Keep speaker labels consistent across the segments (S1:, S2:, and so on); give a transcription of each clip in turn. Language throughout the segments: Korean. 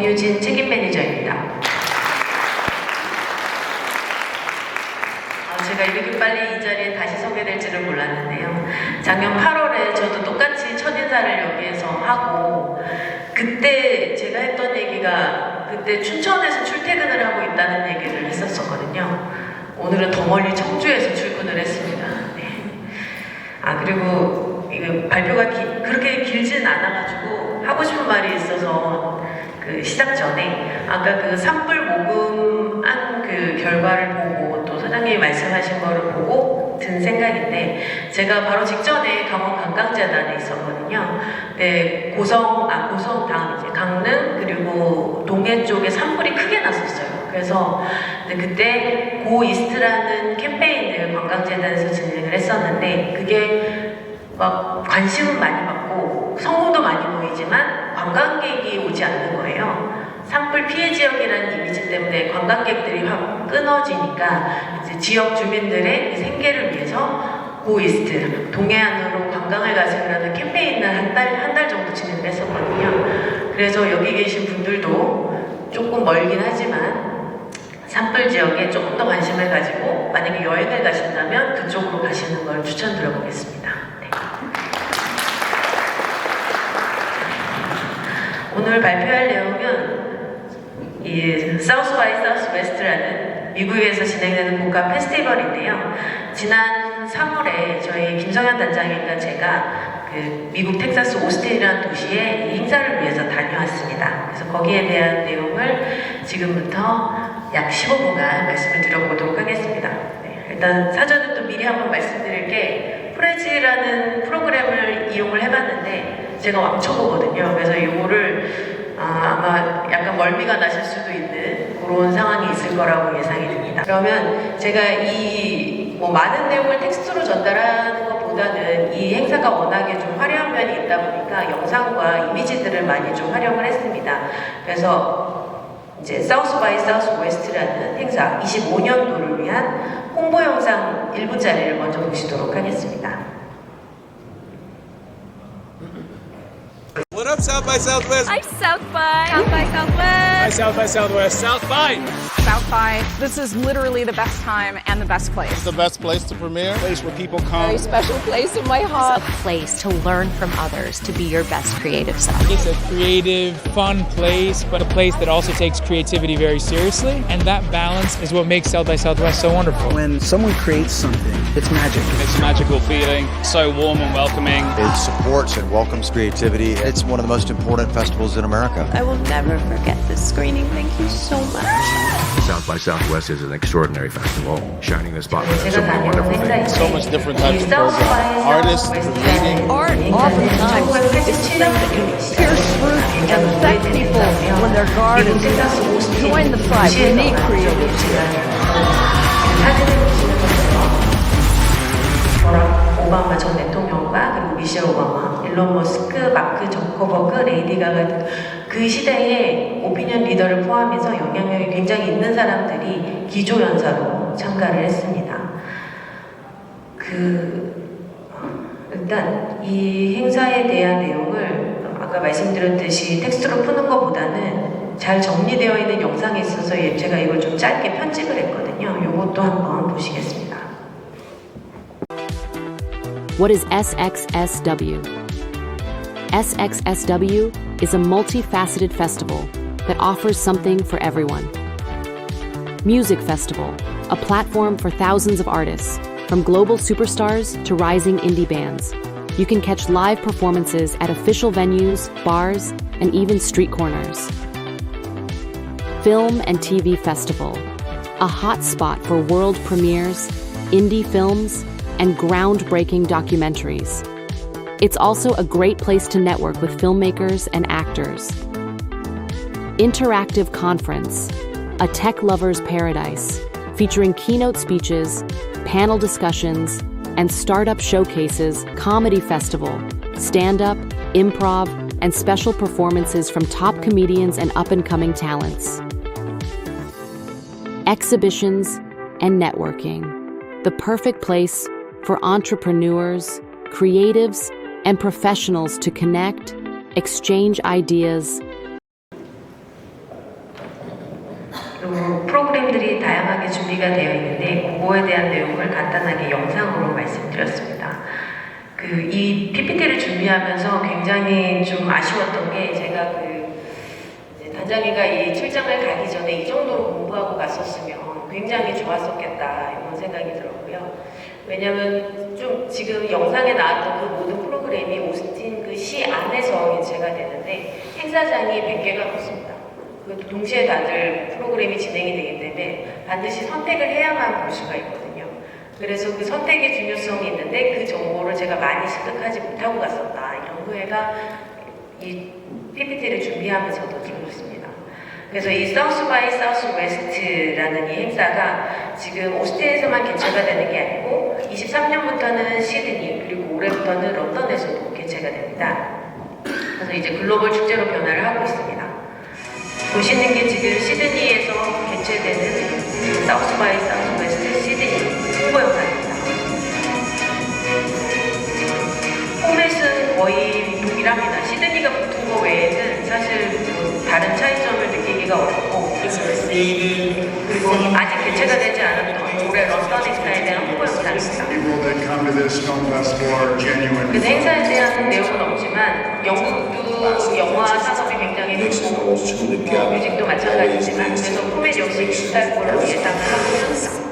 S1: 문유진 책임 매니저입니다. 제가 이렇게 빨리 이 자리에 다시 소개될지를 몰랐는데요. 작년 8월에 저도 똑같이 첫인사를 여기에서 하고, 그때 제가 했던 얘기가 그때 춘천에서 출퇴근을 하고 있다는 얘기를 했었거든요. 오늘은 더 멀리 청주에서 출근을 했습니다. 네. 그리고 이거 발표가 그렇게 길진 않아가지고 하고 싶은 말이 있어서 그 시작 전에 아까 그 산불 모금한 그 결과를 보고 또 사장님이 말씀하신 거를 보고 든 생각인데, 제가 바로 직전에 강원 관광재단에 있었거든요. 네, 고성 다음 이제 강릉 그리고 동해 쪽에 산불이 크게 났었어요. 그래서 그때 고 이스트라는 캠페인을 관광재단에서 진행을 했었는데, 그게 막 관심은 많이 받고 성공도 많이 보이지만 관광객이 오지 않는 거예요. 산불 피해 지역이라는 이미지 때문에 관광객들이 확 끊어지니까 이제 지역 주민들의 생계를 위해서 고 이스트, 동해안으로 관광을 가세요라는 캠페인을 한 달 정도 진행을 했었거든요. 그래서 여기 계신 분들도 조금 멀긴 하지만 산불 지역에 조금 더 관심을 가지고 만약에 여행을 가신다면 그쪽으로 가시는 걸 추천드려보겠습니다. 네. 오늘 발표할 내용은 이 사우스 바이 사우스 웨스트라는 미국에서 진행되는 국가 페스티벌인데요. 지난 3월에 저희 김성현 단장님과 제가 그 미국 텍사스 오스틴이라는 도시에 이 행사를 위해서 다녀왔습니다. 그래서 거기에 대한 내용을 지금부터 약 15분간 말씀을 드려보도록 하겠습니다. 네, 일단 사전에 또 미리 한번 말씀드릴 게, 프레지라는 프로그램을 이용을 해봤는데 제가 왕초보거든요. 그래서 이거를 아마 약간 멀미가 나실 수도 있는 그런 상황이 있을 거라고 예상이 됩니다. 그러면 제가 이 많은 내용을 텍스트로 전달하는 것보다는 이 행사가 워낙에 좀 화려한 면이 있다 보니까 영상과 이미지들을 많이 좀 활용을 했습니다. 그래서 이제 사우스 바이 사우스 웨스트라는 행사 25년도를 위한 홍보 영상 1분짜리를 먼저 보시도록 하겠습니다.
S2: What up, South by Southwest?
S3: I'm South by Southwest.
S2: Hi, South by Southwest. South by.
S3: South by. This is literally the best time and the best place.
S2: It's the best place to premiere. Place where people come.
S3: Very special place in my heart.
S4: A place to learn from others, to be your best creative self.
S5: It's a creative, fun place, but a place that also takes creativity very seriously. And that balance is what makes South by Southwest so wonderful.
S6: When someone creates something, it's magic.
S7: It's a magical feeling, so warm and welcoming.
S8: It supports and welcomes creativity. It's one of the most important festivals in America.
S9: I will never forget this screening. Thank you so much.
S10: South by Southwest is an extraordinary festival, shining the spotlight on so many wonderful things.
S2: So much different types of programs. Artists creating.
S3: Art oftentimes is the thing that can pierce through and affect people when they're guarded. Join the tribe. We need creatives.
S1: 버락 오바마 전 대통령과 그리고 미셸 오바마, 일론 머스크, 마크 저커버그, 레이디 가가 등 그 시대의 오피니언 리더를 포함해서 영향력이 굉장히 있는 사람들이 기조연사로 참가를 했습니다. 일단 이 행사에 대한 내용을 아까 말씀드렸듯이 텍스트로 푸는 것보다는 잘 정리되어 있는 영상이 있어서 제가 이걸 좀 짧게 편집을 했거든요. 이것도 한번 보시겠습니다.
S11: What is SXSW? SXSW is a multifaceted festival that offers something for everyone. Music Festival, a platform for thousands of artists, from global superstars to rising indie bands. You can catch live performances at official venues, bars, and even street corners. Film and TV Festival, a hot spot for world premieres, indie films, and groundbreaking documentaries. It's also a great place to network with filmmakers and actors. Interactive Conference, a tech lover's paradise, featuring keynote speeches, panel discussions, and startup showcases, comedy festival, stand-up, improv, and special performances from top comedians and up-and-coming talents. Exhibitions and networking, the perfect place for entrepreneurs, creatives, and professionals to connect, exchange ideas.
S1: 프로그램들이 다양하게 준비가 되어 있는데 그거에 대한 내용을 간단하게 영상으로 말씀드렸습니다. 이 PPT를 준비하면서 굉장히 좀 아쉬웠던 게 제가 이제 단장이가 이 출장을 가기 전에 이 정도로 공부하고 갔었으면 굉장히 좋았었겠다 이런 생각이 들었고요. 왜냐면 좀 지금 영상에 나왔던 그 모든 프로그램이 오스틴 그 시 안에서 개최가 되는데 행사장이 100개가 넘습니다. 그것도 동시에 다들 프로그램이 진행이 되기 때문에 반드시 선택을 해야만 볼 수가 있거든요. 그래서 그 선택의 중요성이 있는데 그 정보를 제가 많이 습득하지 못하고 갔었다. 이런 후회가 이 PPT를 준비하면서도 들었습니다. 그래서 이 사우스 바이 사우스 웨스트라는 이 행사가 지금 오스틴에서만 개최가 되는 게 아니고 23년부터는 시드니 그리고 올해부터는 런던에서도 개최가 됩니다. 그래서 이제 글로벌 축제로 변화를 하고 있습니다. 보시는 게 지금 시드니에서 개최되는 사우스 바이 사우스 웨스트 시드니 홍보 영상입니다. 포맷은 거의 동일합니다. 시드니가 붙은 거 외에는 사실 뭐 다른 차이점을 느끼기가 어렵고 그리고 아직 개최가 되지 않았던 올해 런던 행사에 대한 홍보 영상입니다. 그래서 행사에 대한 내용은 없지만 영국도 영화 산업이 굉장히 크고 뮤직도 마찬가지지만 그래서 포맷 역시 비슷할 걸로 예상을 하고 있습니다.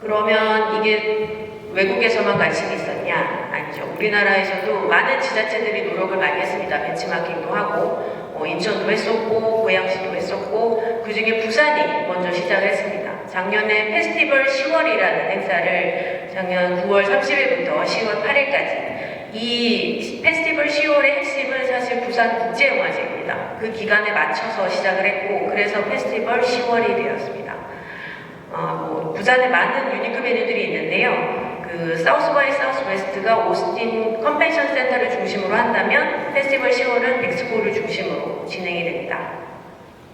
S1: 그러면 이게 외국에서만 관심이 있었냐? 아니죠. 우리나라에서도 많은 지자체들이 노력을 많이 했습니다. 벤치마킹도 하고 인천도 했었고 고양시도 했었고 그중에 부산이 먼저 시작을 했습니다. 작년에 페스티벌 10월이라는 행사를 작년 9월 30일부터 10월 8일까지 이 페스티벌 10월의 핵심은 사실 부산 국제영화제입니다. 그 기간에 맞춰서 시작을 했고 그래서 페스티벌 10월이 되었습니다. 부산에 많은 유니크 메뉴들이 있는데요. 그 사우스 바이 사우스 웨스트가 오스틴 컨벤션 센터를 중심으로 한다면 페스티벌 10월은 엑스포를 중심으로 진행이 됩니다.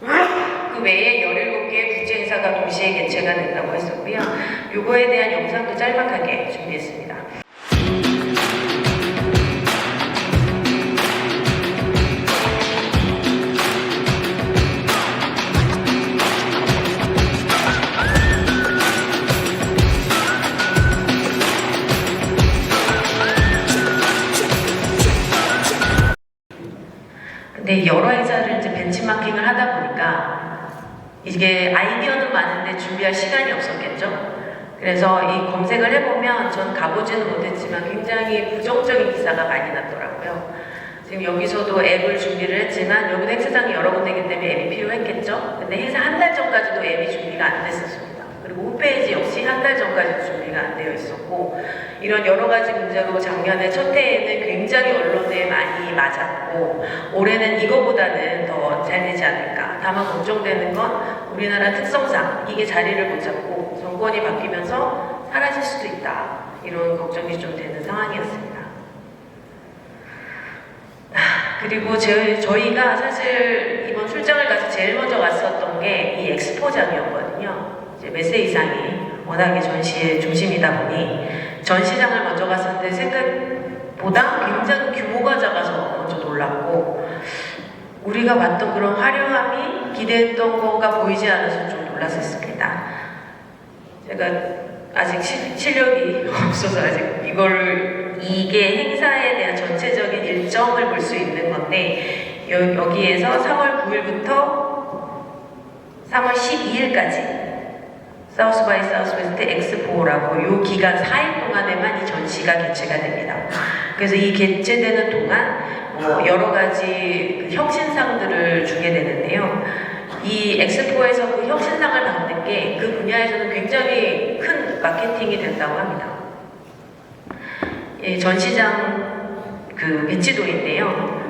S1: 그 외에 17개의 국제 행사가 동시에 개최가 된다고 했었고요. 요거에 대한 영상도 짤막하게 준비했습니다. 근데 여러 행사를 이제 벤치마킹을 하다 보니까 이게 아이디어는 많은데 준비할 시간이 없었겠죠. 그래서 이 검색을 해보면 전 가보지는 못했지만 굉장히 부정적인 기사가 많이 났더라고요. 지금 여기서도 앱을 준비를 했지만 여기도 행사장이 여러 군데이기 때문에 앱이 필요했겠죠. 근데 행사 한 달 전까지도 앱이 준비가 안 됐었습니다. 그리고 홈페이지 역시 한 달 전까지도 준비가 안 되어 있었고 이런 여러 가지 문제로 작년에 첫 해에는 굉장히 언론에 많이 맞았고 올해는 이거보다는 더 잘 되지 않을까. 다만 걱정되는 건 우리나라 특성상 이게 자리를 못 잡고 정권이 바뀌면서 사라질 수도 있다. 이런 걱정이 좀 되는 상황이었습니다. 그리고 저희가 사실 이번 출장을 가서 제일 먼저 갔었던 게 이 엑스포장이었거든요. 이제 메세이상이 워낙에 전시의 중심이다 보니 전시장을 먼저 갔었는데 생각보다 굉장히 규모가 작아서 먼저 놀랐고 우리가 봤던 그런 화려함이 기대했던 거가 보이지 않아서 좀 놀랐었습니다. 제가 아직 실력이 없어서 아직 이게 행사에 대한 전체적인 일정을 볼 수 있는 건데 여기에서 3월 9일부터 3월 12일까지 사우스 바이 사우스 웨스트 엑스포라고 이 기간 4일 동안에만 이 전시가 개최가 됩니다. 그래서 이 개최되는 동안 여러 가지 그 혁신상들을 주게 되는데요. 이 엑스포에서 그 혁신상을 받는 게 그 분야에서는 굉장히 큰 마케팅이 된다고 합니다. 전시장 그 배치도인데요.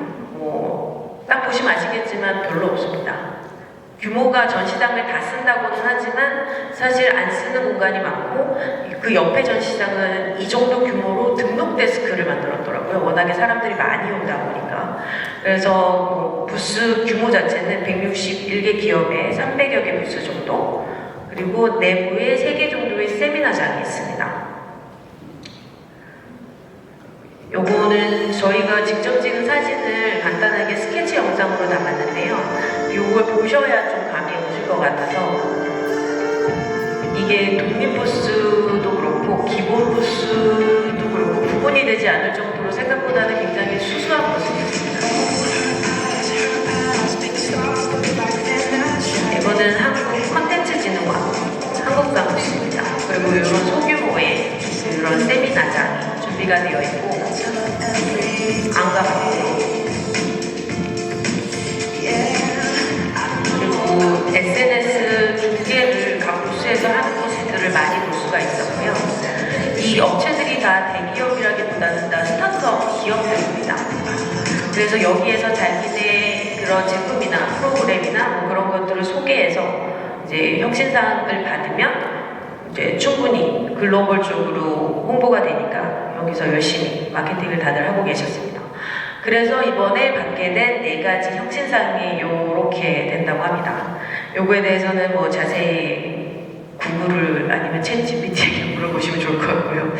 S1: 딱 보시면 아시겠지만 별로 없습니다. 규모가 전시장을 다 쓴다고는 하지만 사실 안 쓰는 공간이 많고 그 옆에 전시장은 이 정도 규모로 등록 데스크를 만들었더라고요. 워낙에 사람들이 많이 오다 보니까. 그래서 부스 규모 자체는 161개 기업에 300여 개 부스 정도 그리고 내부에 3개 정도의 세미나장이 있습니다. 요거는 저희가 직접 찍은 사진을 간단하게 스케치 영상으로 담았는데요. 요걸 보셔야 같아서 이게 독립부스도 그렇고 기본 부스도 그렇고 구분이 되지 않을 정도로 생각보다는 굉장히 수수한 모습이었습니다. 이거는 한국컨텐츠진흥원 한국사무실입니다. 그리고 이런 소규모의 이런 세미나장이 준비가 되어 있고 안 가봤고, 그리고 SNS 중개를 각 부스에서 하는 모습들을 많이 볼 수가 있었고요. 이 업체들이 다 대기업이라기보다는 다 스타트업 기업들입니다. 그래서 여기에서 자기네 그런 제품이나 프로그램이나 뭐 그런 것들을 소개해서 이제 혁신상을 받으면 이제 충분히 글로벌 쪽으로 홍보가 되니까 여기서 열심히 마케팅을 다들 하고 계셨습니다. 그래서 이번에 받게 된 4가지 혁신상이 요렇게 된다고 합니다. 요거에 대해서는 뭐 자세히 구글을 아니면 챗GPT에게 물어보시면 좋을 것 같고요.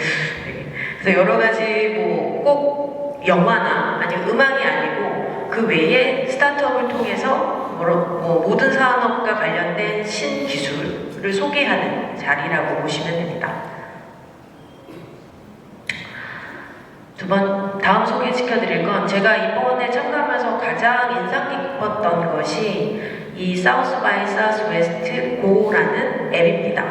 S1: 네. 그래서 여러 가지 뭐 꼭 영화나 아니면 음악이 아니고 그 외에 스타트업을 통해서 모든 산업과 관련된 신기술을 소개하는 자리라고 보시면 됩니다. 다음 소개시켜드릴 건 제가 이번에 참가하면서 가장 인상 깊었던 것이 이 사우스 바이 사우스 웨스트 고라는 앱입니다.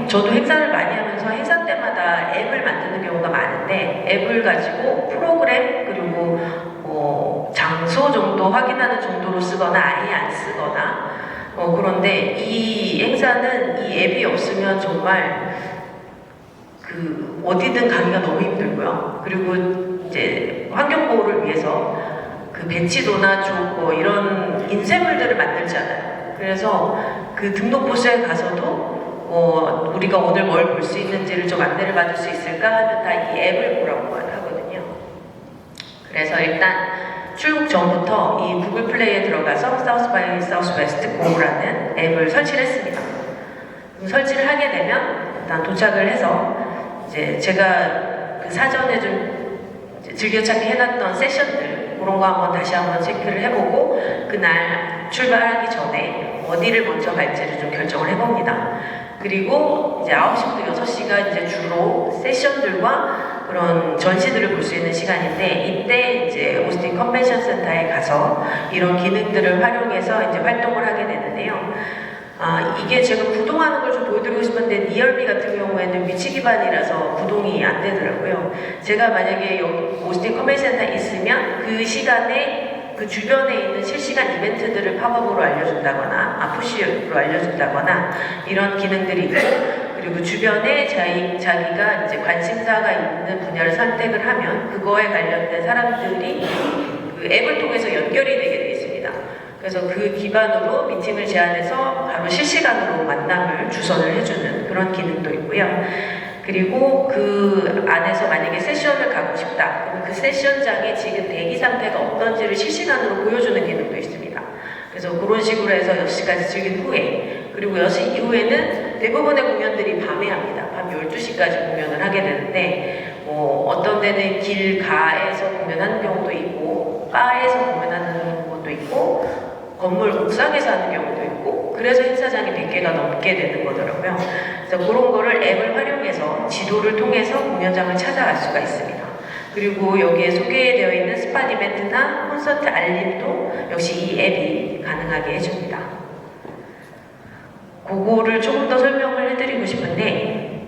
S1: 저도 행사를 많이 하면서 행사 때마다 앱을 만드는 경우가 많은데 앱을 가지고 프로그램 그리고 장소 정도 확인하는 정도로 쓰거나 아예 안 쓰거나 그런데 이 행사는 이 앱이 없으면 정말 어디든 가기가 너무 힘들고요. 그리고 이제 환경보호를 위해서 그 배치도나 좀 이런 인쇄물들을 만들잖아요. 그래서 그 등록 부스에 가서도 우리가 오늘 뭘 볼 수 있는지를 좀 안내를 받을 수 있을까 하면 다 이 앱을 보라고 하거든요. 그래서 일단 출국 전부터 이 구글 플레이에 들어가서 사우스 바이 사우스 웨스트 고라는 앱을 설치를 했습니다. 설치를 하게 되면 일단 도착을 해서 이제 제가 그 사전에 좀 즐겨찾기 해놨던 세션들 그런 거 한번 다시 한번 체크를 해보고 그날 출발하기 전에 어디를 먼저 갈지를 좀 결정을 해봅니다. 그리고 이제 9시부터 6시가 이제 주로 세션들과 그런 전시들을 볼 수 있는 시간인데 이때 이제 오스틴 컨벤션 센터에 가서 이런 기능들을 활용해서 이제 활동을 하게 되는데요. 이게 제가 구동하는 걸 좀 보여드리고 싶은데 리얼미 같은 경우에는 위치 기반이라서 구동이 안 되더라고요. 제가 만약에 여기 오스틴 컨벤션 센터에 있으면 그 시간에 그 주변에 있는 실시간 이벤트들을 팝업으로 알려준다거나 푸시로 알려준다거나 이런 기능들이 있고 그리고 주변에 자기가 이제 관심사가 있는 분야를 선택을 하면 그거에 관련된 사람들이 그 앱을 통해서 연결이 되게 되어 있습니다. 그래서 그 기반으로 미팅을 제안해서 바로 실시간으로 만남을 주선을 해주는 그런 기능도 있고요. 그리고 그 안에서 만약에 세션을 가고 싶다. 그럼 그 세션장에 지금 대기 상태가 어떤지를 실시간으로 보여주는 기능도 있습니다. 그래서 그런 식으로 해서 6시까지 즐긴 후에 그리고 6시 이후에는 대부분의 공연들이 밤에 합니다. 밤 12시까지 공연을 하게 되는데 어떤 데는 길가에서 공연하는 경우도 있고 바에서 공연하는 것도 있고 건물 옥상에서 하는 경우도 있고 그래서 행사장이 100개가 넘게 되는 거더라고요. 그래서 그런 거를 앱을 활용해서 지도를 통해서 공연장을 찾아갈 수가 있습니다. 그리고 여기에 소개되어 있는 스팟 이벤트나 콘서트 알림도 역시 이 앱이 가능하게 해줍니다. 그거를 조금 더 설명을 해드리고 싶은데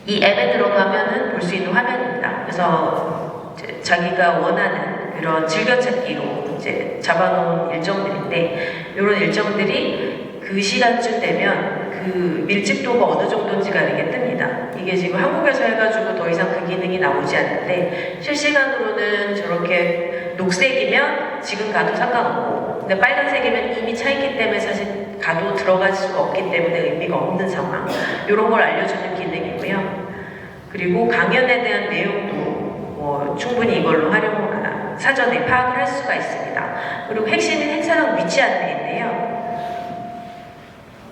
S1: 이 앱에 들어가면은 볼 수 있는 화면입니다. 그래서 자기가 원하는 그런 즐겨찾기로 이제 잡아놓은 일정들인데 이런 일정들이 그 시간쯤 되면 그 밀집도가 어느 정도인지가 이렇게 뜹니다. 이게 지금 한국에서 해가지고 더 이상 그 기능이 나오지 않는데 실시간으로는 저렇게 녹색이면 지금 가도 상관없고 근데 빨간색이면 이미 차 있기 때문에 사실 가도 들어갈 수가 없기 때문에 의미가 없는 상황 이런 걸 알려주는 기능이고요. 그리고 강연에 대한 내용도 충분히 이걸로 사전에 파악을 할 수가 있습니다. 그리고 핵심인 행사장 위치 안내인데요.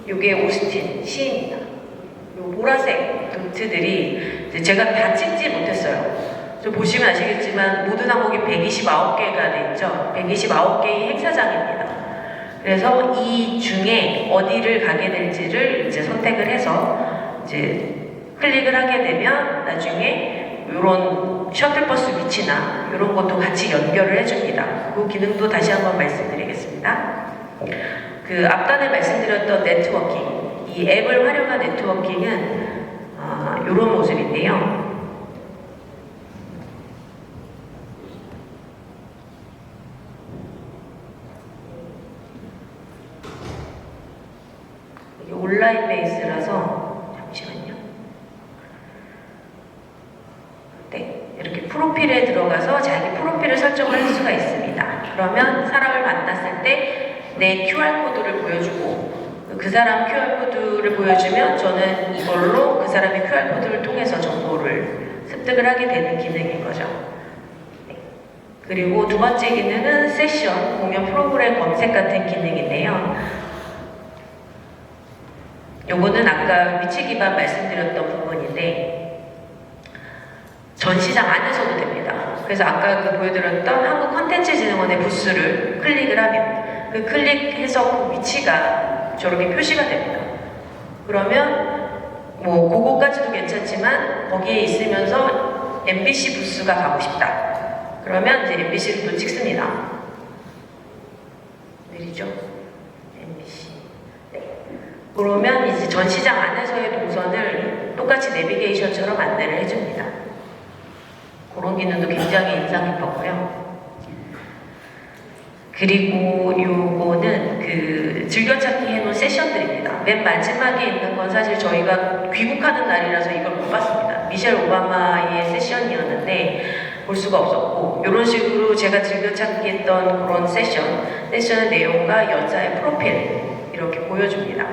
S1: 이게 오스틴 시입니다. 요 보라색 도트들이 제가 다 찍지 못했어요. 보시면 아시겠지만 모든 항목이 129개가 돼 있죠. 129개의 행사장입니다. 그래서 이 중에 어디를 가게 될지를 이제 선택을 해서 이제 클릭을 하게 되면 나중에 이런 셔틀버스 위치나 이런 것도 같이 연결을 해줍니다. 그 기능도 다시 한번 말씀드리겠습니다. 그 앞단에 말씀드렸던 네트워킹, 이 앱을 활용한 네트워킹은 이런 모습인데요. 이게 온라인 베이스라서 잠시만요. 네, 이렇게 프로필에 들어가서 자기 프로필을 설정을 할 수가 있습니다. 그러면 사람을 만났을 때 내 QR코드를 보여주고 그 사람 QR코드를 보여주면 저는 이걸로 그 사람의 QR코드를 통해서 정보를 습득을 하게 되는 기능인 거죠. 네. 그리고 두 번째 기능은 세션, 공연 프로그램 검색 같은 기능인데요. 요거는 아까 위치 기반 말씀드렸던 부분인데 전시장 안에서도 됩니다. 그래서 아까 그 보여드렸던 한국컨텐츠진흥원의 부스를 클릭을 하면 그 클릭해서 그 위치가 저렇게 표시가 됩니다. 그러면 뭐 그거까지도 괜찮지만 거기에 있으면서 MBC 부스가 가고 싶다. 그러면 이제 MBC를 또 찍습니다. 느리죠? MBC. 네. 그러면 이제 전시장 안에서의 동선을 똑같이 내비게이션처럼 안내를 해줍니다. 그런 기능도 굉장히 인상 깊었고요. 그리고 요거는 그 즐겨찾기 해놓은 세션들입니다. 맨 마지막에 있는 건 사실 저희가 귀국하는 날이라서 이걸 못 봤습니다. 미셸 오바마의 세션이었는데 볼 수가 없었고, 이런 식으로 제가 즐겨찾기 했던 그런 세션의 내용과 연사의 프로필 이렇게 보여줍니다.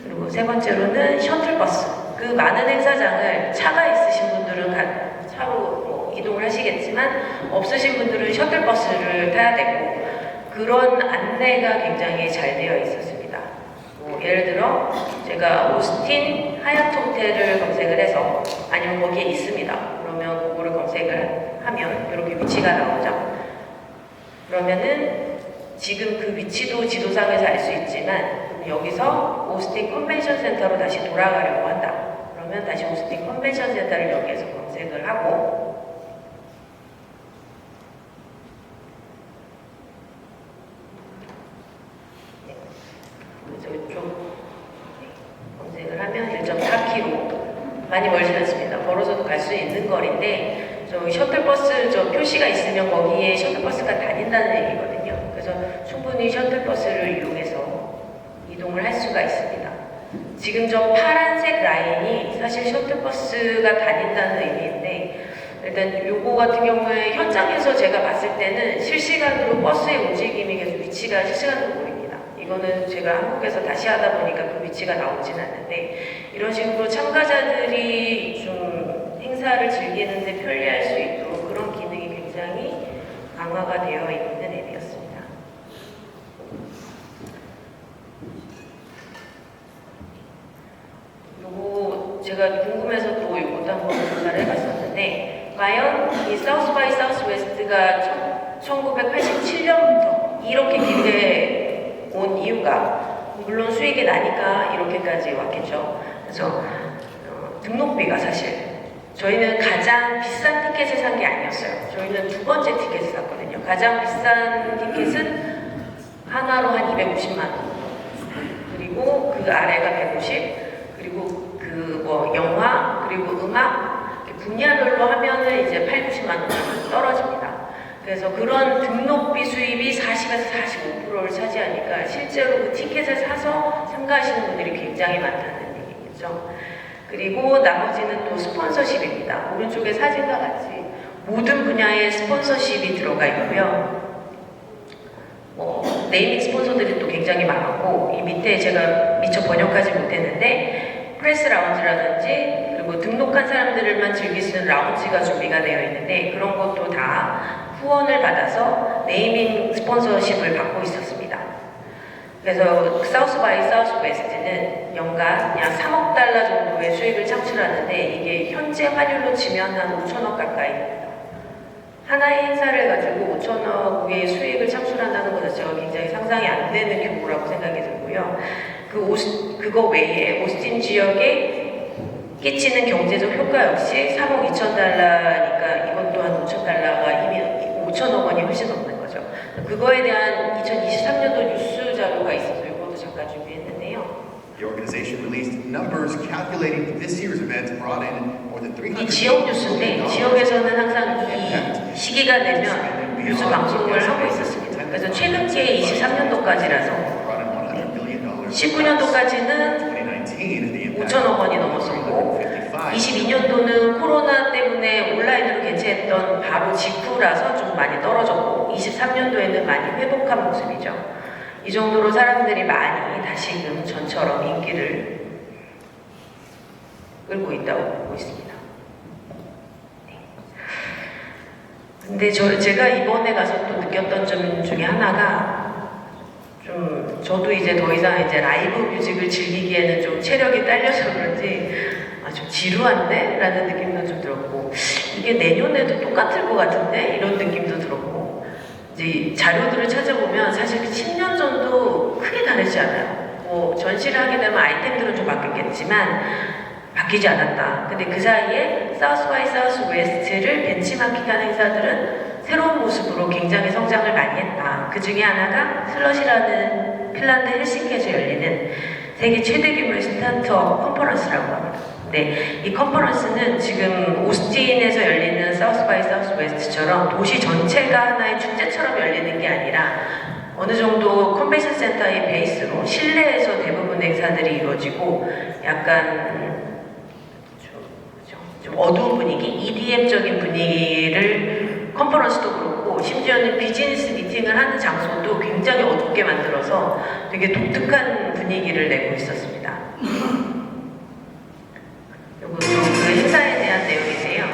S1: 그리고 세 번째로는 셔틀버스. 그 많은 행사장을 차가 있으신 분들은 차로 이동을 하시겠지만 없으신 분들은 셔틀버스를 타야 되고 그런 안내가 굉장히 잘 되어 있었습니다. 예를 들어 제가 오스틴 하얏트 호텔을 검색을 해서 아니면 거기에 있습니다. 그러면 그거를 검색을 하면 이렇게 위치가 나오죠. 그러면은 지금 그 위치도 지도상에서 알 수 있지만 여기서 오스틴 컨벤션 센터로 다시 돌아가려고 한다. 그러면 다시 오스틴 컨벤션 센터를 여기에서 검색을 하고 그래서 이쪽 검색을 하면 1.4km 많이 멀지 않습니다. 걸어서도 갈 수 있는 거리인데 저 셔틀버스 저 표시가 있으면 거기에 셔틀버스가 다닌다는 얘기거든요. 그래서 충분히 셔틀버스를 이용해서 이동을 할 수가 있습니다. 지금 저 파란색 라인이 사실 셔틀버스가 다닌다는 의미인데 일단 요거 같은 경우에 현장에서 제가 봤을 때는 실시간으로 버스의 움직임이 계속 위치가 실시간으로 보입니다. 이거는 제가 한국에서 다시 하다 보니까 그 위치가 나오진 않는데 이런 식으로 참가자들이 좀 행사를 즐기는데 편리할 수 있도록 그런 기능이 굉장히 강화가 되어 있는 앱이었습니다. 요거 제가 궁금해서 또 이것도 한번 조사를 해봤었는데 과연 이 사우스 바이 사우스 웨스트가 1987년부터 이렇게 길게 온 이유가 물론 수익이 나니까 이렇게까지 왔겠죠. 그래서 등록비가 사실 저희는 가장 비싼 티켓을 산 게 아니었어요. 저희는 두 번째 티켓을 샀거든요. 가장 비싼 티켓은 하나로 한 250만 원. 그리고 그 아래가 150. 그리고 그 뭐 영화 그리고 음악 분야별로 하면은 이제 80, 90만 원 떨어집니다. 그래서 그런 등록비 수입이 40에서 45%를 차지하니까 실제로 그 티켓을 사서 참가하시는 분들이 굉장히 많다는 얘기겠죠. 그리고 나머지는 또 스폰서십입니다. 오른쪽에 사진과 같이 모든 분야의 스폰서십이 들어가 있고요. 네이밍 스폰서들이 또 굉장히 많았고 이 밑에 제가 미처 번역하지 못했는데 프레스 라운지라든지 그리고 등록한 사람들만 즐길 수 있는 라운지가 준비가 되어 있는데 그런 것도 다 후원을 받아서 네이밍 스폰서십을 받고 있었습니다. 그래서 사우스 바이 사우스 웨스트는 연간 약 3억 달러 정도의 수익을 창출하는데 이게 현재 환율로 치면 한 5천억 가까이 됩니다. 하나의 행사를 가지고 5천억의 수익을 창출한다는 것 자체가 굉장히 상상이 안 되는 규모라고 생각이 들고요. 그거 외에 오스틴 지역에 끼치는 경제적 효과 역시 3억 2천 달러니까 이것 또한 5천 달러가 이미 5천억 원이 훨씬 넘는 거죠. 그거에 대한 2023년도 뉴스 자료가 있어서 이것도 잠깐 준비했는데요.
S12: The organization released numbers calculating that this year's event brought in more than 300.
S1: 이 지역 뉴스인데 지역에서는 항상 이 시기가 되면 뉴스 방송을 하고 있었습니다. 그래서 최근기에 23년도까지라서 19년도까지는 5천억 원이 넘었었고 22년도는 코로나 때문에 온라인으로 개최했던 바로 직후라서 좀 많이 떨어졌고 23년도에는 많이 회복한 모습이죠. 이 정도로 사람들이 많이 다시금 전처럼 인기를 끌고 있다고 보고 있습니다. 네. 근데 제가 이번에 가서 또 느꼈던 점 중에 하나가 좀 저도 이제 더 이상 이제 라이브 뮤직을 즐기기에는 좀 체력이 딸려서 그런지 좀 지루한데? 라는 느낌도 좀 들었고 이게 내년에도 똑같을 것 같은데? 이런 느낌도 들었고 이제 자료들을 찾아보면 사실 10년 전도 크게 다르지 않아요. 뭐 전시를 하게 되면 아이템들은 좀 바뀌겠지만 바뀌지 않았다. 근데 그 사이에 사우스 바이 사우스 웨스트를 벤치마킹한 행사들은 새로운 모습으로 굉장히 성장을 많이 했다. 그 중에 하나가 슬럿이라는 핀란드 헬싱키에서 열리는 세계 최대 규모의 스타트업 컨퍼런스라고 합니다. 네, 이 컨퍼런스는 지금 오스틴에서 열리는 사우스 바이 사우스 웨스트처럼 도시 전체가 하나의 축제처럼 열리는 게 아니라 어느 정도 컨벤션 센터의 베이스로 실내에서 대부분의 행사들이 이루어지고 약간 좀 어두운 분위기, EDM적인 분위기를 컨퍼런스도 그렇고 심지어는 비즈니스 미팅을 하는 장소도 굉장히 어둡게 만들어서 되게 독특한 분위기를 내고 있었습니다. 이것도 그 행사에 대한 내용인데요.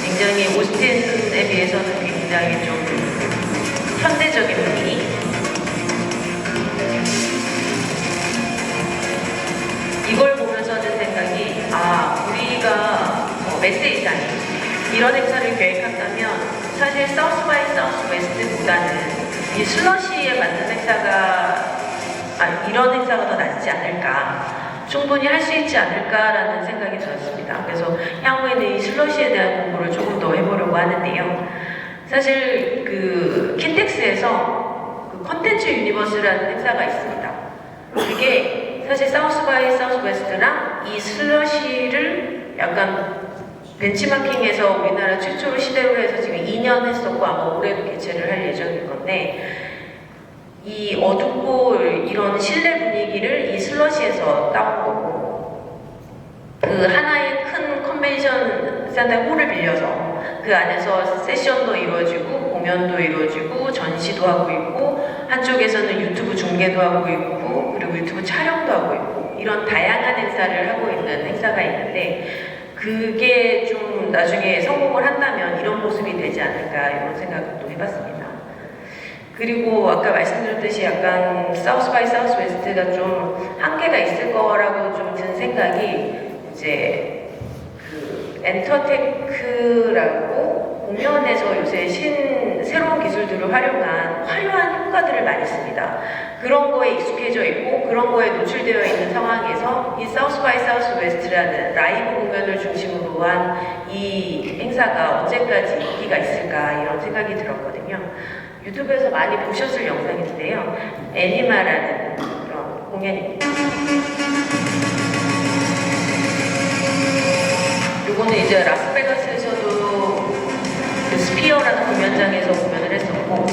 S1: 굉장히 오스틴에 비해서는 굉장히 좀 현대적인 분위기. 이걸 보면서 하는 생각이 우리가 메세이상이 이런 행사를 계획한다면 사실 사우스 바이 사우스 웨스트보다는 이 슬러시에 맞는 행사가 이런 행사가 더 낫지 않을까, 충분히 할 수 있지 않을까라는 생각이 들었습니다. 그래서 향후에는 이 슬러시에 대한 공부를 조금 더 해보려고 하는데요. 사실 그 킨텍스에서 그 컨텐츠 유니버스라는 행사가 있습니다. 그게 사실 사우스 바이 사우스 웨스트랑 이 슬러시를 약간 벤치마킹해서 우리나라 최초로 시대로 해서 지금 2년 했었고 아마 올해도 개최를 할 예정인 건데 이 어둡고 이런 실내 분위기를 이 슬러시에서 따온 거고 그 하나의 큰 컨벤션 센터 홀을 빌려서 그 안에서 세션도 이루어지고 공연도 이루어지고 전시도 하고 있고 한쪽에서는 유튜브 중계도 하고 있고 그리고 유튜브 촬영도 하고 있고 이런 다양한 행사를 하고 있는 행사가 있는데 그게 좀 나중에 성공을 한다면 이런 모습이 되지 않을까 이런 생각을 또 해봤습니다. 그리고 아까 말씀드렸듯이 약간 사우스 바이 사우스 웨스트가 좀 한계가 있을 거라고 좀 든 생각이 이제 그 엔터테크라고 공연에서 요새 새로운 기술들을 활용한 화려한 효과들을 많이 씁니다. 그런 거에 익숙해져 있고 그런 거에 노출되어 있는 상황에서 이 사우스 바이 사우스 웨스트라는 라이브 공연을 중심으로 한 이 행사가 언제까지 인기가 있을까 이런 생각이 들었거든요. 유튜브에서 많이 보셨을 영상인데요. 애니마라는 그런 공연입니다. 요거는 이제 라스베가스에서도 그 스피어라는 공연장에서 공연을 했었고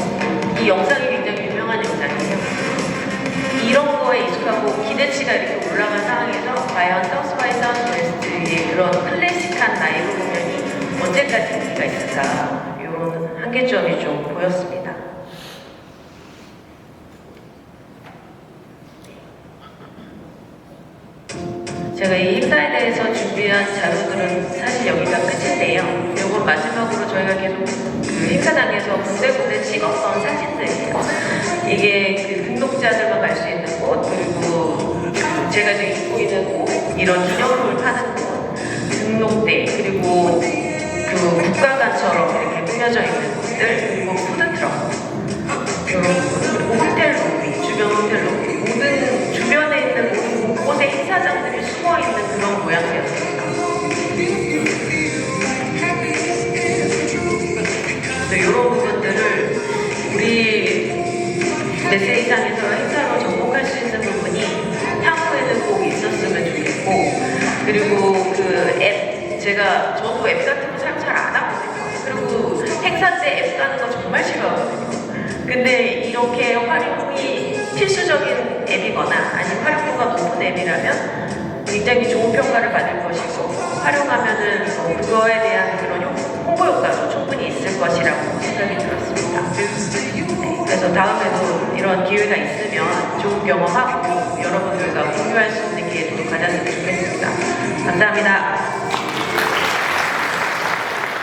S1: 이 영상이 굉장히 유명한 영상이에요. 이런 거에 익숙하고 기대치가 이렇게 올라간 상황에서 과연 사우스 바이 사우스 웨스트의 그런 클래식한 라이브 공연이 언제까지 인기가 있을까 이런 한계점이 좀 보였습니다. 제가 이 행사에 대해서 준비한 자료들은 사실 여기가 끝인데요. 이건 마지막으로 저희가 계속 그 행사장에서 군데군데 찍었던 사진들이에요. 이게 그 등록자들만 갈 수 있는 곳, 그리고 제가 지금 입고 있는 옷, 이런 기념품을 파는 곳, 등록대, 그리고 그 꾸며져 있는 곳들, 그리고 푸드트럭, 이런 그리고 호텔 로비, 주변 호텔 로비, 모든 주변에 있는 모든 곳곳에 행사장들이 숨어 있는 그런 모양새였습니다. 이런 부분들을 우리 메시지상에서 행사로 접목할 수 있는 부분이 향후에는 꼭 있었으면 좋겠고, 그리고 그 앱, 저도 앱 같은 거 사용 잘 안 하거든요. 그리고 행사 때 앱 가는 거 정말 싫어하거든요. 근데 이렇게 활용이 필수적인 앱이거나 아니면 활용도가 높은 앱이라면 굉장히 좋은 평가를 받을 것이고, 활용하면은 그거에 대한 그런 홍보 효과도 충분히 있을 것이라고 생각이 들었습니다. 네, 그래서 다음에도 이런 기회가 있으면 좋은 경험하고 여러분들과 공유할 수 있는 기회도 가졌으면 좋겠습니다. 감사합니다.